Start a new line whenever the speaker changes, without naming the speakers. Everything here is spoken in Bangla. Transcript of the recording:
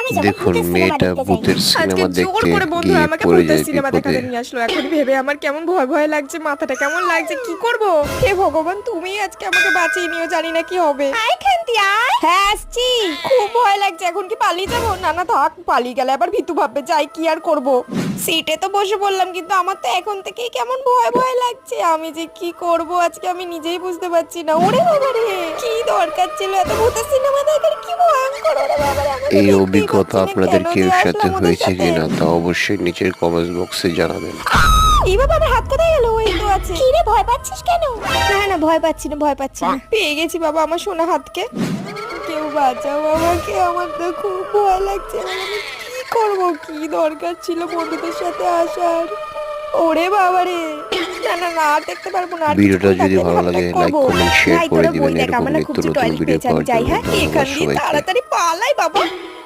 আমি যাব
দেখুন,
ভূতের সিনেমা
মেয়েটা
দেখতে যাই।
ভূতের
আজকে
সিনেমা
জোর
দেখতে
করে বন্ধুরা
গিয়ে
আমাকে
পড়ে
ভূতের
যায়
সিনেমা
বিপদে।
দেখাতে নিয়ে আসলো। এখন ভেবে আমার কেমন ভয় ভয় লাগছে, মাথাটা কেমন লাগছে, কি করব। হে ভগবান, তুমি আজকে আমাকে বাঁচিয়ে নিও, জানি না কি হবে।
আয় খান্তি আয়।
হ্যাঁ আসছি। খুব ভয় লাগছে, এখন কি পালিয়ে যাবো? না না থাক, পালিয়ে গেলে আবার ভীতু ভাববে, যাই কি আর করব। সিটে তো বসে পড়লাম, কিন্তু আমার তো এখন থেকেই কেমন ভয় ভয় লাগছে। আমি যে কি করব আজকে আমি নিজেই বুঝতে পারছি না। ওরে বাবা রে, কি দরকার ছিল এত ভূতের সিনেমা দেখার? কি ভয়ঙ্কর, ওরে বাবা রে, আমি তো
এই
দেখতেই
অভিজ্ঞতা
পাচ্ছি না
আপনাদের
কেন
কেউ
যে
সাথে
আসলাম ওদের
হয়েছে
সাথে।
কিনা তা অবশ্যই নিচের কমেন্ট বক্সে জানাবেন।
এই বাবা, আমার হাত কোথায় গেল? ওই তো আছে।
কি রে ভয় পাচ্ছিস কেন?
না না, ভয় পাচ্ছি না, ভয় পাচ্ছি না। পেয়ে গেছি বাবা আমার সোনা হাতকে। কেউ বাঁচাও আমাকে, আমার তো খুব ভয় লাগছে। এবার আমি কি করব? কি দরকার ছিল বন্ধুদের সাথে আসার? ওরে বাবা রে, না না না, আর দেখতে পারবো না, আর
ভিডিওটা
কিছুক্ষণ
যদি
থাকলে আমি
ভালো
হার্ট
লাগে
অ্যাটাক
লাইক
করবো।
কমেন্ট শেয়ার
ভাই
করে
তোরা বই
দিবেন।
দেখ,
এরকম
আমার না খুব
নিত্য
যে
নতুন
টয়লেট
ভিডিও
পেয়েছে, আমি
পাওয়ার
যাই।
জন্য
হ্যাঁ
ধন্যবাদ
এখান দিয়ে
সবাইকে।
তাড়াতাড়ি পালাই বাবা।